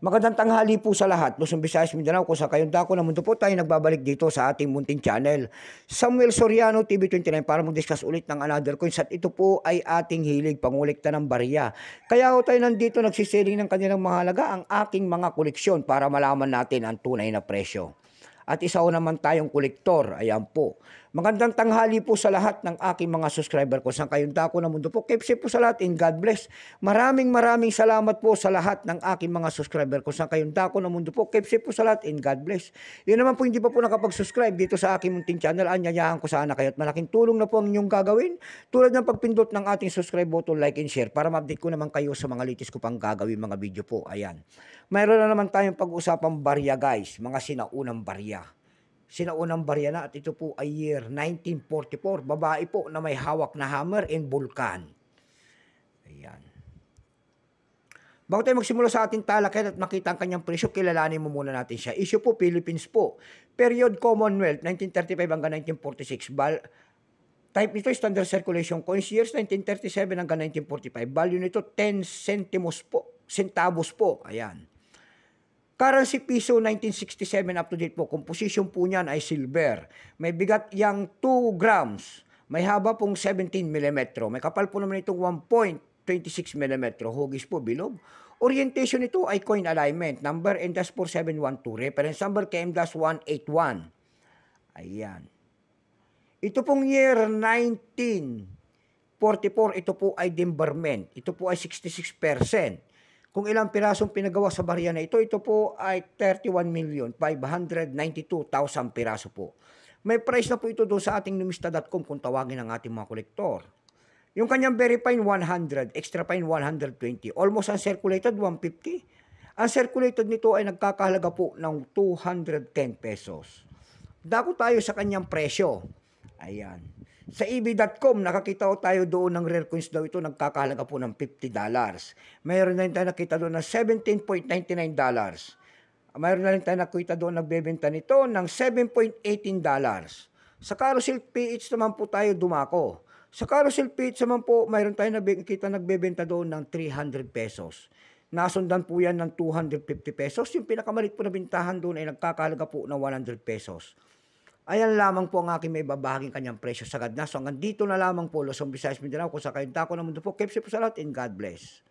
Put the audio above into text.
Magandang tanghali po sa lahat. Luzon, Visayas, Mindanao, kung sa kayong dako ng mundo po tayo nagbabalik dito sa ating munting channel. Samuel Soriano, TV29, para mag-discuss ulit ng another coins. At ito po ay ating hilig, pangulikta ng barya. Kaya ho tayo nandito nagsisiling ng kanilang mahalaga ang aking mga koleksyon para malaman natin ang tunay na presyo. At isa ho naman tayong kolektor, ayan po. Magandang tanghali po sa lahat ng aking mga subscriber ko sa kayong dako ng mundo po. Keep safe po sa lahat and God bless. Maraming salamat po sa lahat ng aking mga subscriber ko sa kayong dako ng mundo po. Keep safe po sa lahat and God bless. Yun naman po hindi pa po nakapag-subscribe dito sa aking munting channel. Anyayahan ko sana kayo at malaking tulong na po ang inyong gagawin. Tulad ng pagpindot ng ating subscribe button, like and share para ma-update ko naman kayo sa mga latest ko pang gagawin mga video po. Ayan. Mayroon na naman tayong pag-usapang barya guys, mga sinaunang barya. Sinaunang barya na at ito po ay year 1944. Babae po na may hawak na hammer and vulkan. Ayan. Bago tayo magsimula sa ating talakayan at makita ang kanyang presyo, kilalanin mo muna natin siya. Issue po, Philippines po. Period Commonwealth, 1935 hanggang 1946. Type nito, Standard Circulation Coins, years 1937 hanggang 1945. Value nito, 10 centavos po. Ayan. Currency piso 1967 up to date po. Composition po niyan ay silver. May bigat yang 2 grams. May haba pong 17 mm. May kapal po naman itong 1.26 mm. Hugis po bilog. Orientation nito ay coin alignment. Number M-4712. Reference number KM-181. Ayan. Ito pong year 1944. Ito po ay dimberment. Ito po ay 66%. Kung ilang pirasong pinagawa sa barya na ito po ay 31,592,000 piraso po. May price na po ito doon sa ating numista.com kung tawagin ang ating mga kolektor. Yung kanyang very fine 100, extra fine 120, almost uncirculated 150. Uncirculated nito ay nagkakahalaga po ng 210 pesos. Dako tayo sa kanyang presyo. Ayan. Sa ebay.com, nakakita ko tayo doon ng rare coins daw ito, nagkakahalaga po ng $50. Mayroon na rin tayo nakita doon ng $17.99. Mayroon na rin tayo nakita doon nagbebenta nito ng $7.18. Sa Carousel PH naman po tayo dumako. Sa Carousel PH naman po, mayroon tayo nakita nagbebenta doon ng 300 pesos. Nasundan po yan ng 250 pesos. Yung pinakamalit po na bintahan doon ay nagkakahalaga po ng 100 pesos. Ayan lamang po ang aking may babahaging kanyang presyo sagad na. So hanggang dito na lamang po, Luzon, Visayas, Mindanao, kung sa kayong dako ng mundo po. Keep safe po sa lahat and God bless.